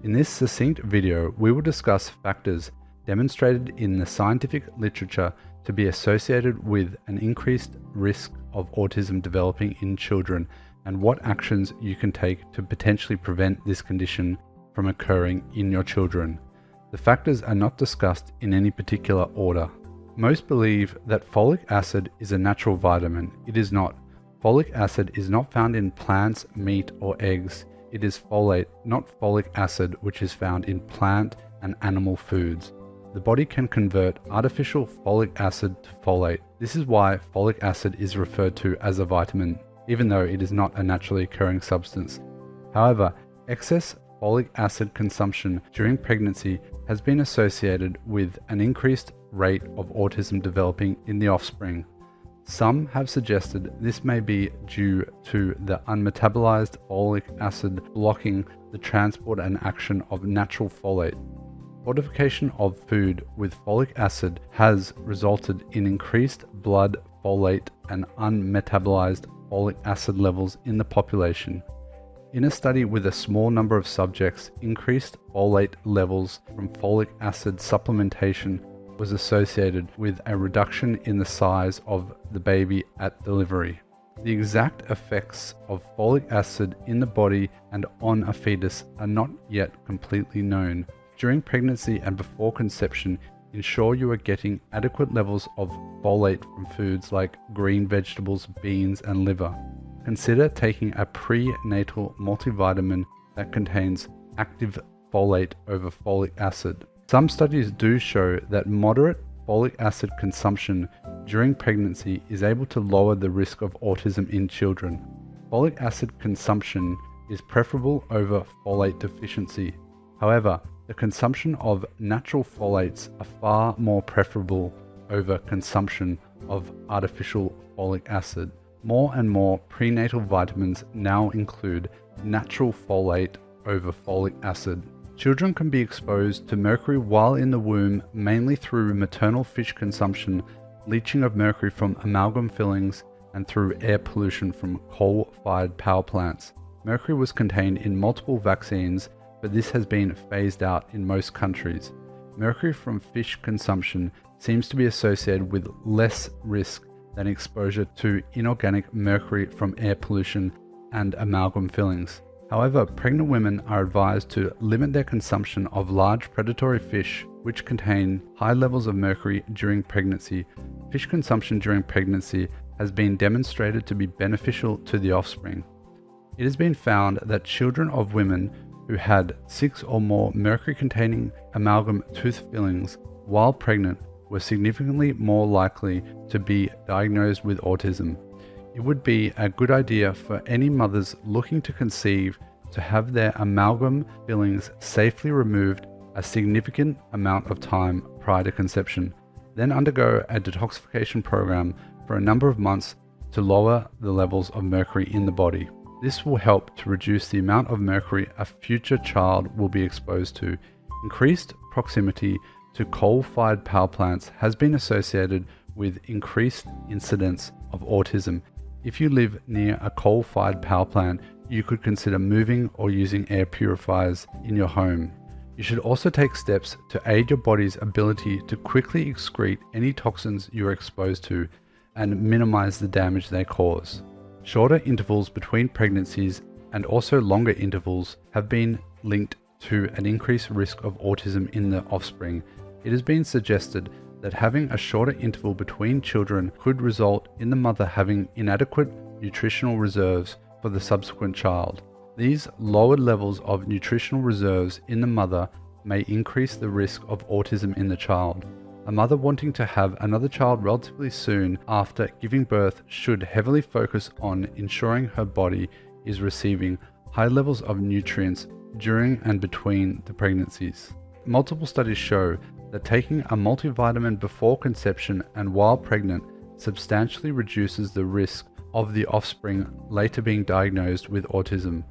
In this succinct video, we will discuss factors demonstrated in the scientific literature to be associated with an increased risk of autism developing in children and what actions you can take to potentially prevent this condition from occurring in your children. The factors are not discussed in any particular order. Most believe that folic acid is a natural vitamin. It is not. Folic acid is not found in plants, meat, or eggs. It is folate, not folic acid, which is found in plant and animal foods. The body can convert artificial folic acid to folate. This is why folic acid is referred to as a vitamin, even though it is not a naturally occurring substance. However, excess folic acid consumption during pregnancy has been associated with an increased rate of autism developing in the offspring. Some have suggested this may be due to the unmetabolized folic acid blocking the transport and action of natural folate. Fortification of food with folic acid has resulted in increased blood folate and unmetabolized folic acid levels in the population. In a study with a small number of subjects, increased folate levels from folic acid supplementation was associated with a reduction in the size of the baby at delivery. The exact effects of folic acid in the body and on a fetus are not yet completely known. During pregnancy and before conception, ensure you are getting adequate levels of folate from foods like green vegetables, beans, and liver. Consider taking a prenatal multivitamin that contains active folate over folic acid. Some studies do show that moderate folic acid consumption during pregnancy is able to lower the risk of autism in children. Folic acid consumption is preferable over folate deficiency. However, the consumption of natural folates are far more preferable over consumption of artificial folic acid. More and more prenatal vitamins now include natural folate over folic acid. Children can be exposed to mercury while in the womb mainly through maternal fish consumption, leaching of mercury from amalgam fillings, and through air pollution from coal-fired power plants. Mercury was contained in multiple vaccines, but this has been phased out in most countries. Mercury from fish consumption seems to be associated with less risk than exposure to inorganic mercury from air pollution and amalgam fillings. However, pregnant women are advised to limit their consumption of large predatory fish which contain high levels of mercury during pregnancy. Fish consumption during pregnancy has been demonstrated to be beneficial to the offspring. It has been found that children of women who had 6 or more mercury-containing amalgam tooth fillings while pregnant were significantly more likely to be diagnosed with autism. It would be a good idea for any mothers looking to conceive to have their amalgam fillings safely removed a significant amount of time prior to conception, then undergo a detoxification program for a number of months to lower the levels of mercury in the body. This will help to reduce the amount of mercury a future child will be exposed to. Increased proximity to coal-fired power plants has been associated with increased incidence of autism. If you live near a coal-fired power plant, you could consider moving or using air purifiers in your home. You should also take steps to aid your body's ability to quickly excrete any toxins you are exposed to and minimize the damage they cause. Shorter intervals between pregnancies and also longer intervals have been linked to an increased risk of autism in the offspring. It has been suggested that having a shorter interval between children could result in the mother having inadequate nutritional reserves for the subsequent child. These lowered levels of nutritional reserves in the mother may increase the risk of autism in the child. A mother wanting to have another child relatively soon after giving birth should heavily focus on ensuring her body is receiving high levels of nutrients during and between the pregnancies. Multiple studies show that taking a multivitamin before conception and while pregnant substantially reduces the risk of the offspring later being diagnosed with autism.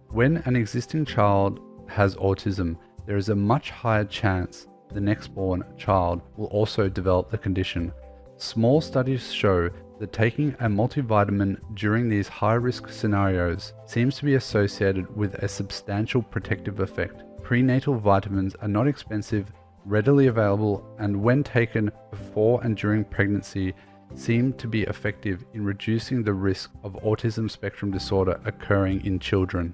When an existing child has autism, there is a much higher chance the next born child will also develop the condition. Small studies show that taking a multivitamin during these high-risk scenarios seems to be associated with a substantial protective effect, Prenatal vitamins are not expensive, readily available, and when taken before and during pregnancy, seem to be effective in reducing the risk of autism spectrum disorder occurring in children.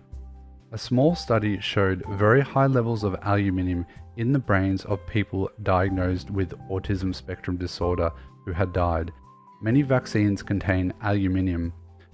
A small study showed very high levels of aluminium in the brains of people diagnosed with autism spectrum disorder who had died. Many vaccines contain aluminium,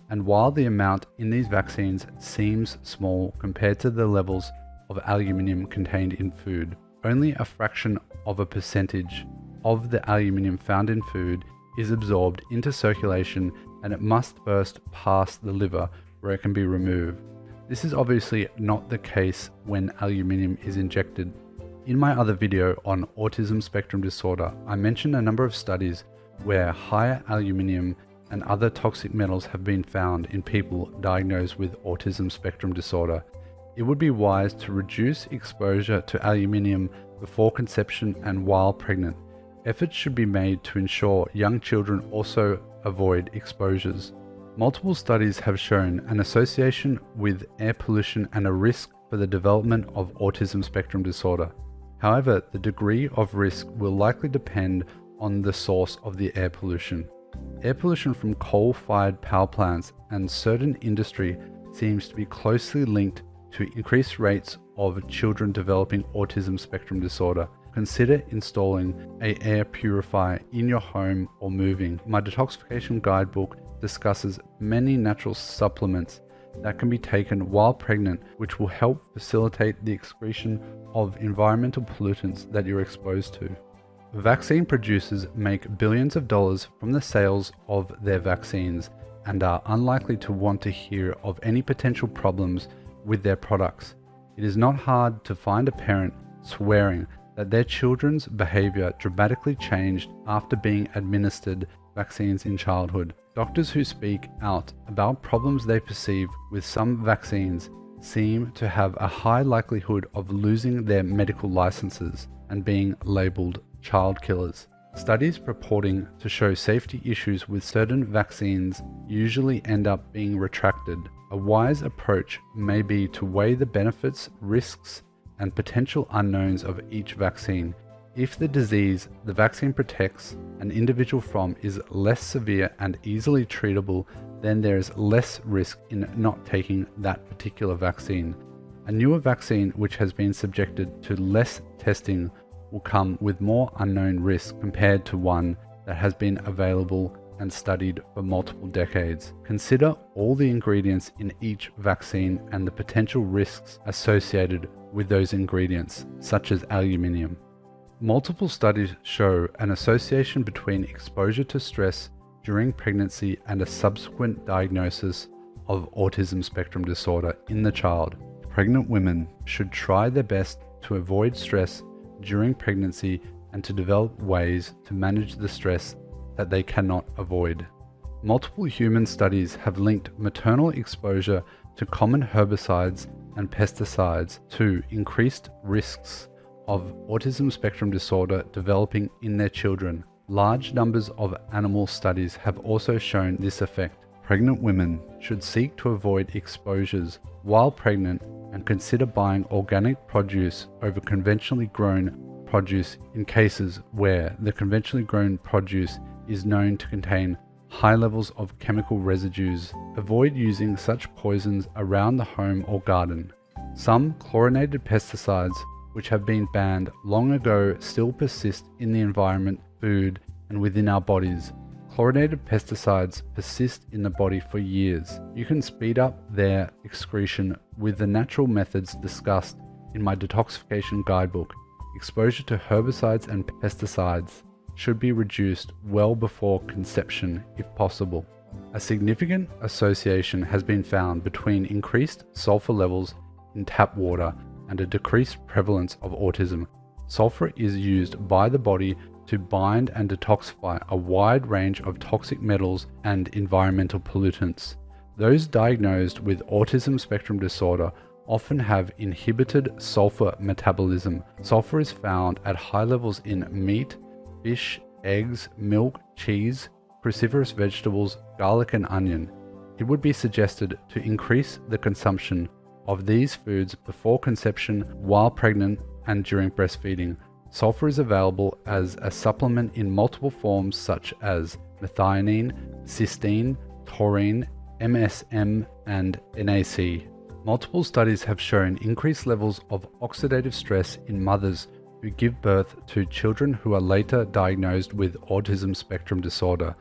and while the amount in these vaccines seems small compared to the levels of aluminium contained in food, only a fraction of a percentage of the aluminium found in food is absorbed into circulation, and it must first pass the liver where it can be removed. This is obviously not the case when aluminium is injected. In my other video on autism spectrum disorder, I mentioned a number of studies where higher aluminium and other toxic metals have been found in people diagnosed with autism spectrum disorder. It would be wise to reduce exposure to aluminium before conception and while pregnant. Efforts should be made to ensure young children also avoid exposures. Multiple studies have shown an association with air pollution and a risk for the development of autism spectrum disorder. However, the degree of risk will likely depend on the source of the air pollution. Air pollution from coal-fired power plants and certain industry seems to be closely linked to increased rates of children developing autism spectrum disorder. Consider installing an air purifier in your home or moving. My detoxification guidebook discusses many natural supplements that can be taken while pregnant, which will help facilitate the excretion of environmental pollutants that you're exposed to. Vaccine producers make billions of dollars from the sales of their vaccines and are unlikely to want to hear of any potential problems with their products. It is not hard to find a parent swearing that their children's behavior dramatically changed after being administered vaccines in childhood. Doctors who speak out about problems they perceive with some vaccines seem to have a high likelihood of losing their medical licenses and being labeled child killers. Studies purporting to show safety issues with certain vaccines usually end up being retracted. A wise approach may be to weigh the benefits, risks, and potential unknowns of each vaccine. If the disease the vaccine protects an individual from is less severe and easily treatable, then there is less risk in not taking that particular vaccine. A newer vaccine which has been subjected to less testing will come with more unknown risk compared to one that has been available and studied for multiple decades. Consider all the ingredients in each vaccine and the potential risks associated with those ingredients, such as aluminium. Multiple studies show an association between exposure to stress during pregnancy and a subsequent diagnosis of autism spectrum disorder in the child. Pregnant women should try their best to avoid stress during pregnancy and to develop ways to manage the stress that they cannot avoid. Multiple human studies have linked maternal exposure to common herbicides and pesticides to increased risks of autism spectrum disorder developing in their children. Large numbers of animal studies have also shown this effect. Pregnant women should seek to avoid exposures while pregnant and consider buying organic produce over conventionally grown produce in cases where the conventionally grown produce is known to contain high levels of chemical residues. Avoid using such poisons around the home or garden. Some chlorinated pesticides, which have been banned long ago, still persist in the environment, food, and within our bodies. Chlorinated pesticides persist in the body for years. You can speed up their excretion with the natural methods discussed in my detoxification guidebook. Exposure to herbicides and pesticides should be reduced well before conception if possible. A significant association has been found between increased sulfur levels in tap water and a decreased prevalence of autism. Sulfur is used by the body to bind and detoxify a wide range of toxic metals and environmental pollutants. Those diagnosed with autism spectrum disorder often have inhibited sulfur metabolism. Sulfur is found at high levels in meat, fish, eggs, milk, cheese, cruciferous vegetables, garlic, and onion. It would be suggested to increase the consumption of these foods before conception, while pregnant, and during breastfeeding. Sulfur is available as a supplement in multiple forms such as methionine, cysteine, taurine, MSM, and NAC. Multiple studies have shown increased levels of oxidative stress in mothers who give birth to children who are later diagnosed with autism spectrum disorder.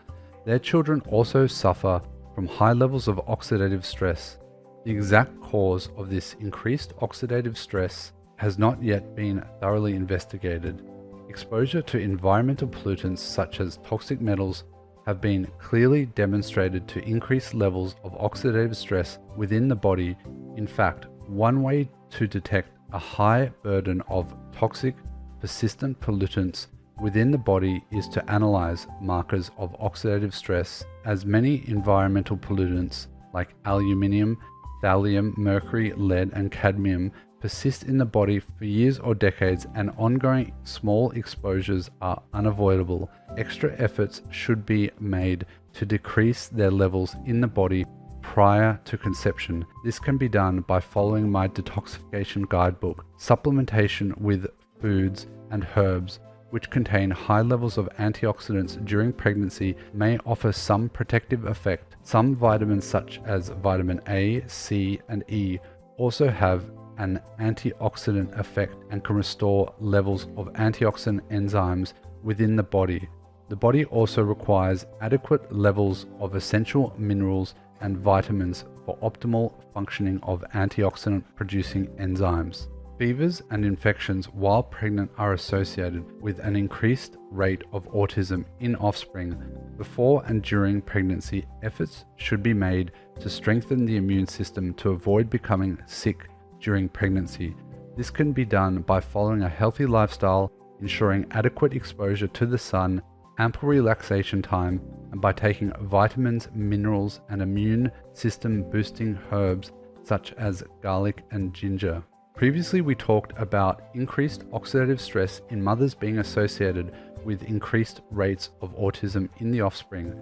Their children also suffer from high levels of oxidative stress. The exact cause of this increased oxidative stress has not yet been thoroughly investigated. Exposure to environmental pollutants such as toxic metals have been clearly demonstrated to increase levels of oxidative stress within the body. In fact, one way to detect a high burden of toxic, persistent pollutants within the body is to analyze markers of oxidative stress, as many environmental pollutants like aluminium, thallium, mercury, lead, and cadmium persist in the body for years or decades, and ongoing small exposures are unavoidable. Extra efforts should be made to decrease their levels in the body prior to conception. This can be done by following my detoxification guidebook. Supplementation with foods and herbs which contain high levels of antioxidants during pregnancy may offer some protective effect. Some vitamins such as vitamin A, C, and E also have an antioxidant effect and can restore levels of antioxidant enzymes within the body. The body also requires adequate levels of essential minerals and vitamins for optimal functioning of antioxidant producing enzymes. Fevers and infections while pregnant are associated with an increased rate of autism in offspring. Before and during pregnancy, efforts should be made to strengthen the immune system to avoid becoming sick during pregnancy. This can be done by following a healthy lifestyle, ensuring adequate exposure to the sun, ample relaxation time, and by taking vitamins, minerals, and immune system boosting herbs such as garlic and ginger. Previously, we talked about increased oxidative stress in mothers being associated with increased rates of autism in the offspring.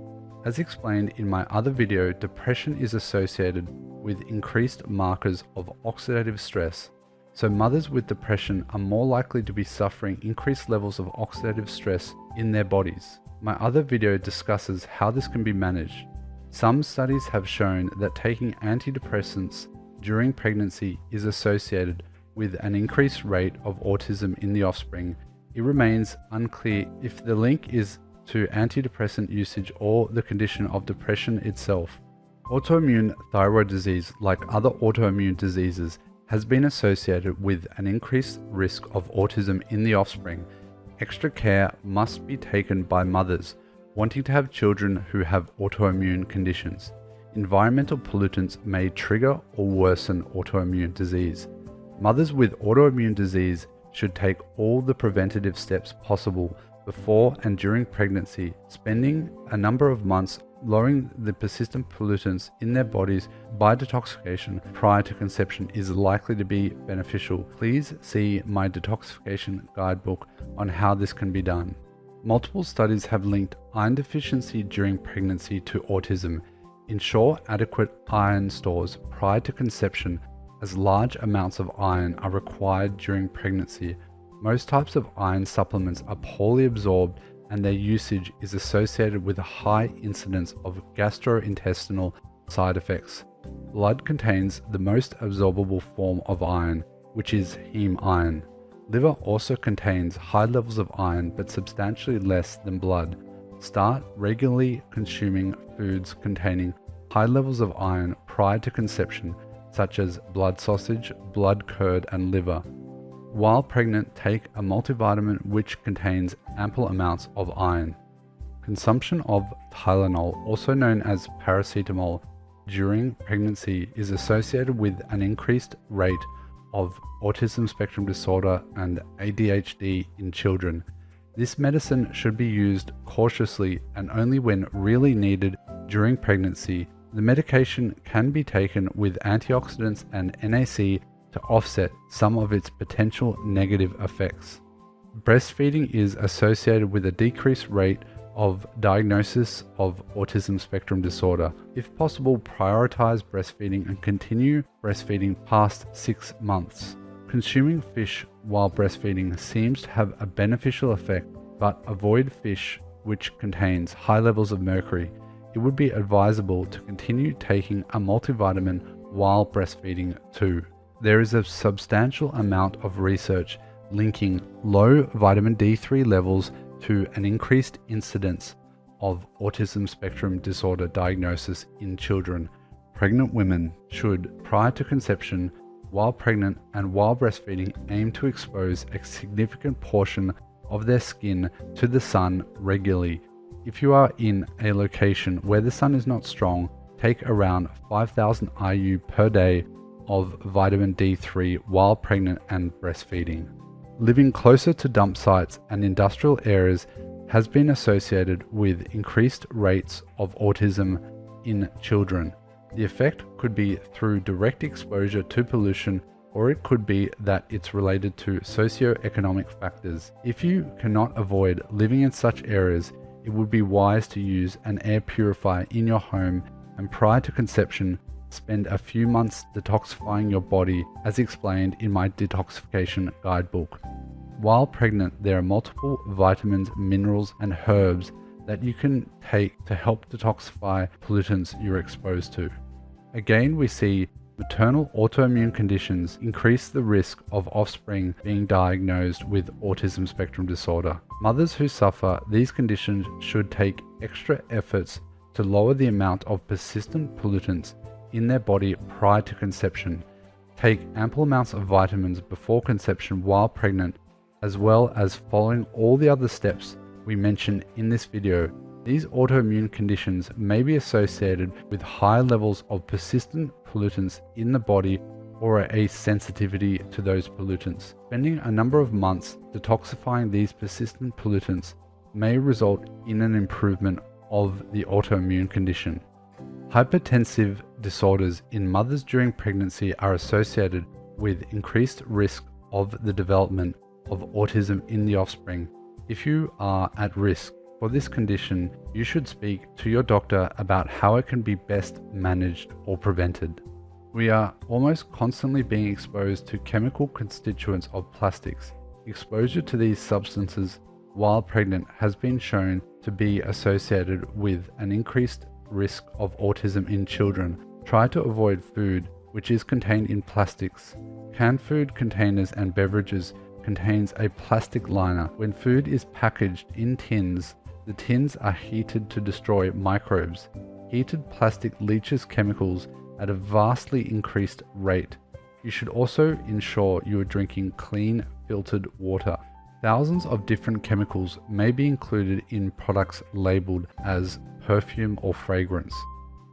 As explained in my other video, depression is associated with increased markers of oxidative stress. So mothers with depression are more likely to be suffering increased levels of oxidative stress in their bodies. My other video discusses how this can be managed. Some studies have shown that taking antidepressants during pregnancy is associated with an increased rate of autism in the offspring. It remains unclear if the link is to antidepressant usage or the condition of depression itself. Autoimmune thyroid disease, like other autoimmune diseases, has been associated with an increased risk of autism in the offspring. Extra care must be taken by mothers wanting to have children who have autoimmune conditions. Environmental pollutants may trigger or worsen autoimmune disease. Mothers with autoimmune disease should take all the preventative steps possible before and during pregnancy. Spending a number of months lowering the persistent pollutants in their bodies by detoxification prior to conception is likely to be beneficial. Please see my detoxification guidebook on how this can be done. Multiple studies have linked iron deficiency during pregnancy to autism. Ensure adequate iron stores prior to conception, as large amounts of iron are required during pregnancy. Most types of iron supplements are poorly absorbed, and their usage is associated with a high incidence of gastrointestinal side effects. Blood contains the most absorbable form of iron, which is heme iron. Liver also contains high levels of iron, but substantially less than blood. Start regularly consuming foods containing high levels of iron prior to conception, such as blood sausage, blood curd, and liver. While pregnant, take a multivitamin which contains ample amounts of iron. Consumption of Tylenol, also known as paracetamol, during pregnancy is associated with an increased rate of autism spectrum disorder and ADHD in children. This medicine should be used cautiously and only when really needed during pregnancy. The medication can be taken with antioxidants and NAC to offset some of its potential negative effects. Breastfeeding is associated with a decreased rate of diagnosis of autism spectrum disorder. If possible, prioritize breastfeeding and continue breastfeeding past 6 months. Consuming fish while breastfeeding seems to have a beneficial effect, but avoid fish which contains high levels of mercury. It would be advisable to continue taking a multivitamin while breastfeeding too. There is a substantial amount of research linking low vitamin D3 levels to an increased incidence of autism spectrum disorder diagnosis in children. Pregnant women should, prior to conception, while pregnant and while breastfeeding, aim to expose a significant portion of their skin to the sun regularly. If you are in a location where the sun is not strong, take around 5,000 IU per day of vitamin D3 while pregnant and breastfeeding. Living closer to dump sites and industrial areas has been associated with increased rates of autism in children. The effect could be through direct exposure to pollution, or it could be that it's related to socioeconomic factors. If you cannot avoid living in such areas, it would be wise to use an air purifier in your home, and prior to conception, spend a few months detoxifying your body as explained in my detoxification guidebook. While pregnant, there are multiple vitamins, minerals, and herbs that you can take to help detoxify pollutants you're exposed to. Again, we see maternal autoimmune conditions increase the risk of offspring being diagnosed with autism spectrum disorder. Mothers who suffer these conditions should take extra efforts to lower the amount of persistent pollutants in their body prior to conception. Take ample amounts of vitamins before conception while pregnant, as well as following all the other steps we mentioned in this video. These autoimmune conditions may be associated with high levels of persistent pollutants in the body or a sensitivity to those pollutants. Spending a number of months detoxifying these persistent pollutants may result in an improvement of the autoimmune condition. Hypertensive disorders in mothers during pregnancy are associated with increased risk of the development of autism in the offspring. If you are at risk for this condition, you should speak to your doctor about how it can be best managed or prevented. We are almost constantly being exposed to chemical constituents of plastics. Exposure to these substances while pregnant has been shown to be associated with an increased risk of autism in children. Try to avoid food which is contained in plastics. Canned food containers and beverages contains a plastic liner. When food is packaged in tins, the tins are heated to destroy microbes. Heated plastic leaches chemicals at a vastly increased rate. You should also ensure you are drinking clean, filtered water. Thousands of different chemicals may be included in products labeled as perfume or fragrance.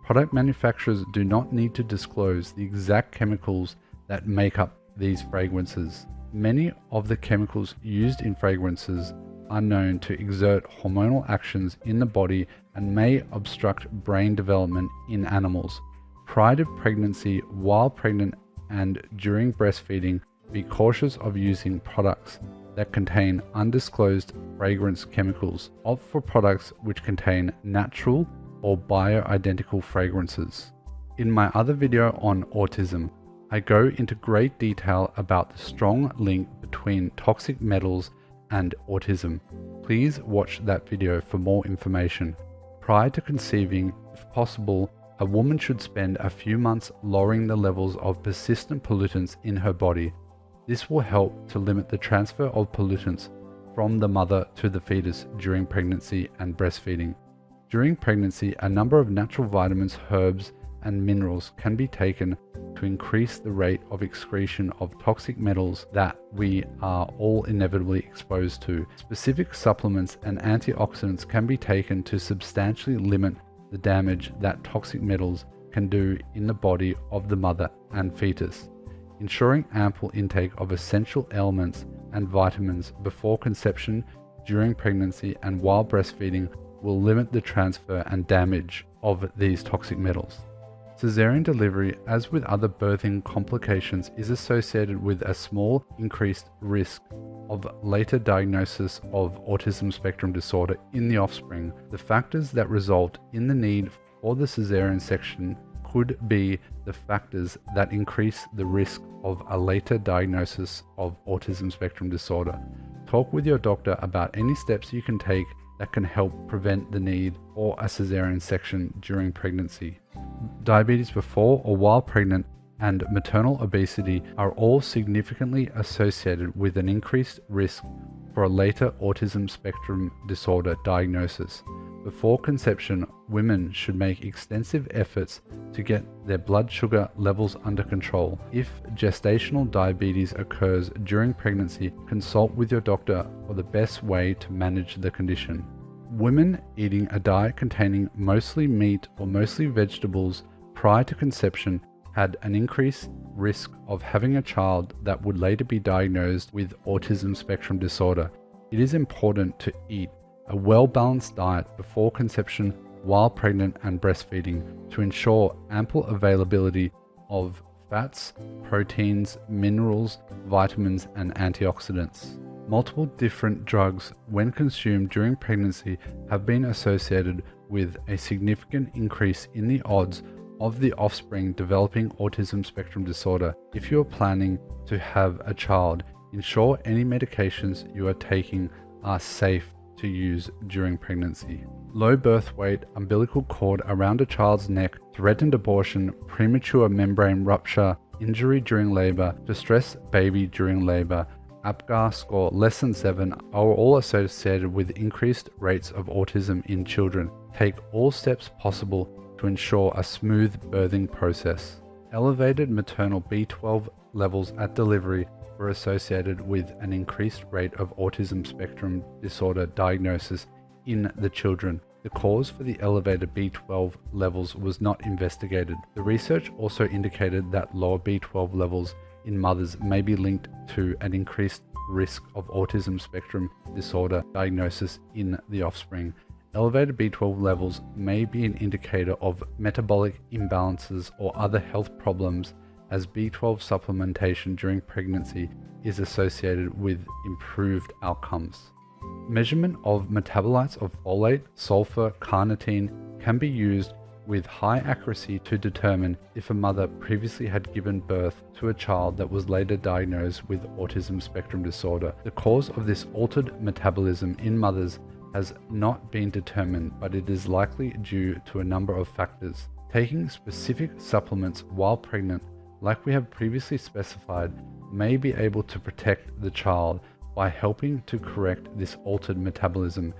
Product manufacturers do not need to disclose the exact chemicals that make up these fragrances. Many of the chemicals used in fragrances are known to exert hormonal actions in the body and may obstruct brain development in animals. Prior to pregnancy, while pregnant, and during breastfeeding, be cautious of using products that contain undisclosed fragrance chemicals. Opt for products which contain natural or bioidentical fragrances. In my other video on autism, I go into great detail about the strong link between toxic metals and autism. Please watch that video for more information. Prior to conceiving, if possible, a woman should spend a few months lowering the levels of persistent pollutants in her body. This will help to limit the transfer of pollutants from the mother to the fetus during pregnancy and breastfeeding. During pregnancy, a number of natural vitamins, herbs, and minerals can be taken to increase the rate of excretion of toxic metals that we are all inevitably exposed to. Specific supplements and antioxidants can be taken to substantially limit the damage that toxic metals can do in the body of the mother and fetus. Ensuring ample intake of essential elements and vitamins before conception, during pregnancy, and while breastfeeding will limit the transfer and damage of these toxic metals. Caesarean delivery, as with other birthing complications, is associated with a small increased risk of later diagnosis of autism spectrum disorder in the offspring. The factors that result in the need for the caesarean section could be the factors that increase the risk of a later diagnosis of autism spectrum disorder. Talk with your doctor about any steps you can take that can help prevent the need for a caesarean section during pregnancy. Diabetes before or while pregnant and maternal obesity are all significantly associated with an increased risk for a later autism spectrum disorder diagnosis. Before conception, women should make extensive efforts to get their blood sugar levels under control. If gestational diabetes occurs during pregnancy, consult with your doctor for the best way to manage the condition. Women eating a diet containing mostly meat or mostly vegetables prior to conception had an increased risk of having a child that would later be diagnosed with autism spectrum disorder. It is important to eat a well-balanced diet before conception, while pregnant and breastfeeding, to ensure ample availability of fats, proteins, minerals, vitamins, and antioxidants. Multiple different drugs, when consumed during pregnancy, have been associated with a significant increase in the odds of the offspring developing autism spectrum disorder. If you are planning to have a child, ensure any medications you are taking are safe to use during pregnancy. Low birth weight, umbilical cord around a child's neck, threatened abortion, premature membrane rupture, injury during labor, distressed baby during labor, APGAR score less than 7 are all associated with increased rates of autism in children. Take all steps possible to ensure a smooth birthing process. Elevated maternal B12 levels at delivery were associated with an increased rate of autism spectrum disorder diagnosis in the children. The cause for the elevated B12 levels was not investigated. The research also indicated that lower B12 levels in mothers may be linked to an increased risk of autism spectrum disorder diagnosis in the offspring. Elevated B12 levels may be an indicator of metabolic imbalances or other health problems, as B12 supplementation during pregnancy is associated with improved outcomes. Measurement of metabolites of folate, sulfur, carnitine can be used with high accuracy to determine if a mother previously had given birth to a child that was later diagnosed with autism spectrum disorder. The cause of this altered metabolism in mothers has not been determined, but it is likely due to a number of factors. Taking specific supplements while pregnant, like we have previously specified, may be able to protect the child by helping to correct this altered metabolism.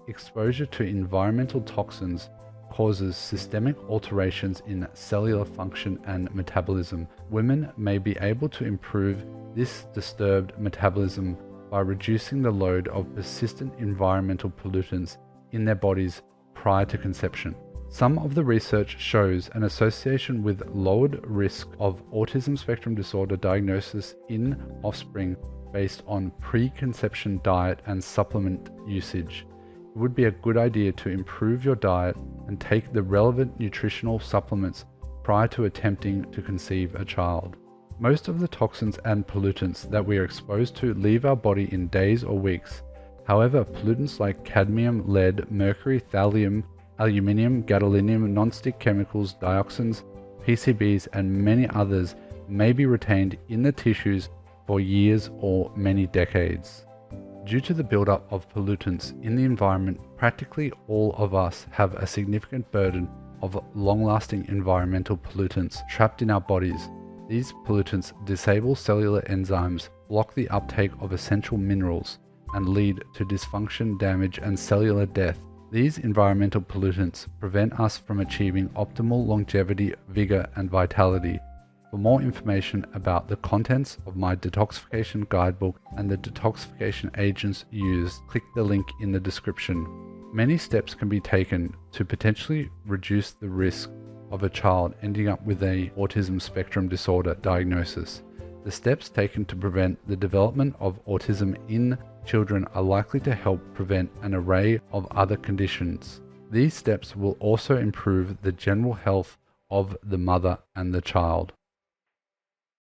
Exposure to environmental toxins causes systemic alterations in cellular function and metabolism. Women may be able to improve this disturbed metabolism by reducing the load of persistent environmental pollutants in their bodies prior to conception. Some of the research shows an association with lowered risk of autism spectrum disorder diagnosis in offspring based on preconception diet and supplement usage. It would be a good idea to improve your diet and take the relevant nutritional supplements prior to attempting to conceive a child. Most of the toxins and pollutants that we are exposed to leave our body in days or weeks. However, pollutants like cadmium, lead, mercury, thallium, aluminium, gadolinium, non-stick chemicals, dioxins, PCBs, and many others may be retained in the tissues for years or many decades. Due to the buildup of pollutants in the environment, practically all of us have a significant burden of long-lasting environmental pollutants trapped in our bodies. These pollutants disable cellular enzymes, block the uptake of essential minerals, and lead to dysfunction, damage, and cellular death. These environmental pollutants prevent us from achieving optimal longevity, vigor, and vitality. For more information about the contents of my detoxification guidebook and the detoxification agents used, click the link in the description. Many steps can be taken to potentially reduce the risk of a child ending up with an autism spectrum disorder diagnosis. The steps taken to prevent the development of autism in children are likely to help prevent an array of other conditions. These steps will also improve the general health of the mother and the child.